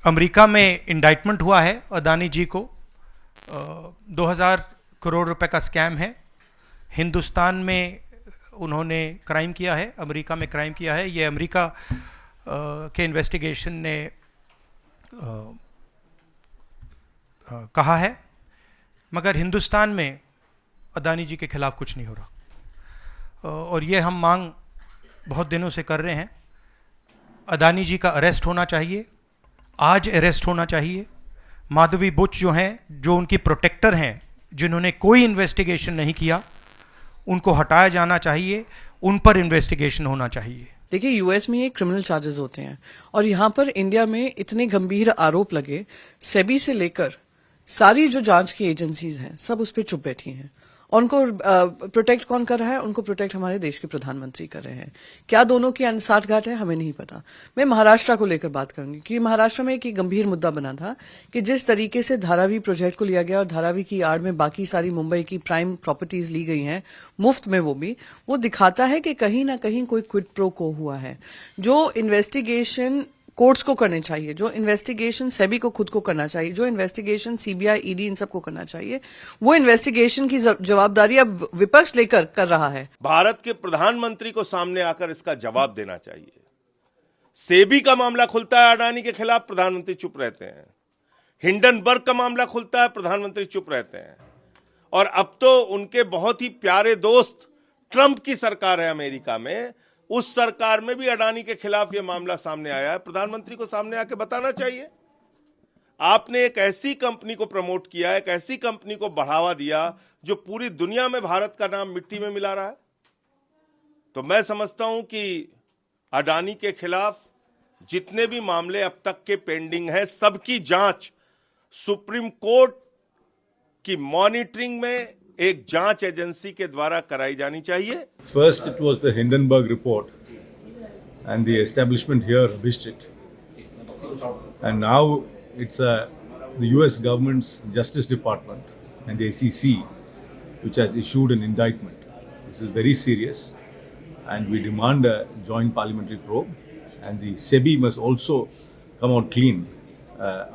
America में indictment हुआ है अदानी जी को। 2000 करोड़ रुपए का स्कैम है। हिंदुस्तान में उन्होंने क्राइम किया है, अमेरिका में क्राइम किया है। ये अमेरिका के इन्वेस्टिगेशन ने कहा है, मगर हिंदुस्तान में अदानी जी के खिलाफ कुछ नहीं हो रहा। और ये हम मांग बहुत दिनों से कर रहे हैं। अदानी जी का अरेस्ट होना चाहिए, आज अरेस्ट होना चाहिए। माधवी बुच जो हैं, जो उनकी प्रोटेक्टर हैं, जिन्होंने कोई इन्वेस्टिगेशन नहीं किया, उनको हटाया जाना चाहिए, उन पर इन्वेस्टिगेशन होना चाहिए। देखिए, यूएस में ये क्रिमिनल चार्जेस होते हैं और यहाँ पर इंडिया में इतने गंभीर आरोप लगे, सेबी से लेकर सारी जो जांच की एजेंसीज हैं सब उस पर चुप बैठी हैं। और उनको प्रोटेक्ट कौन कर रहा है? उनको प्रोटेक्ट हमारे देश के प्रधानमंत्री कर रहे हैं। क्या दोनों की साठगांठ है हमें नहीं पता। मैं महाराष्ट्र को लेकर बात करूंगी क्योंकि महाराष्ट्र में एक गंभीर मुद्दा बना था कि जिस तरीके से धारावी प्रोजेक्ट को लिया गया और धारावी की आड़ में बाकी सारी मुंबई की प्राइम प्रॉपर्टीज ली गई हैं मुफ्त में, वो दिखाता है कि कहीं ना कहीं कोई क्विड प्रो को हुआ है। जो इन्वेस्टिगेशन कोर्ट्स को करने चाहिए, जो इन्वेस्टिगेशन सेबी को खुद को करना चाहिए, जो इन्वेस्टिगेशन सीबीआई, ईडी इन सबको करना चाहिए, वो इन्वेस्टिगेशन की जवाबदारी अब विपक्ष लेकर कर रहा है। भारत के प्रधानमंत्री को सामने आकर इसका जवाब देना चाहिए। सेबी का मामला खुलता है अडानी के खिलाफ, प्रधानमंत्री चुप रहते हैं। हिंडनबर्ग का मामला खुलता है, प्रधानमंत्री चुप रहते हैं। और अब तो उनके बहुत ही प्यारे दोस्त ट्रंप की सरकार है अमेरिका में, उस सरकार में भी अडानी के खिलाफ यह मामला सामने आया है। प्रधानमंत्री को सामने आके बताना चाहिए। आपने एक ऐसी कंपनी को प्रमोट किया, एक ऐसी कंपनी को बढ़ावा दिया जो पूरी दुनिया में भारत का नाम मिट्टी में मिला रहा है। तो मैं समझता हूं कि अडानी के खिलाफ जितने भी मामले अब तक के पेंडिंग हैं, सबकी जांच सुप्रीम कोर्ट की मॉनिटरिंग में एक जांच एजेंसी के द्वारा कराई जानी चाहिए। First it was the Hindenburg report and the establishment here wished it. And now it's the US government's Justice Department and the SEC which has issued an indictment. This is very serious and we demand a joint parliamentary probe, and the SEBI must also come out clean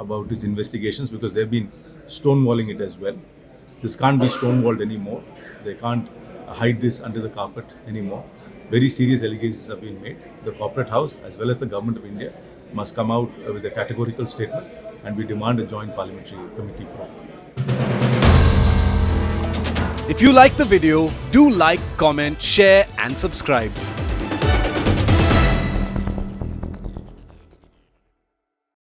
about its investigations because they've been stonewalling it as well. This can't be stonewalled anymore. They can't hide this under the carpet anymore. Very serious allegations have been made. The corporate house as well as the government of India must come out with a categorical statement, and we demand a joint parliamentary committee probe. If you like the video, do like, comment, share and subscribe.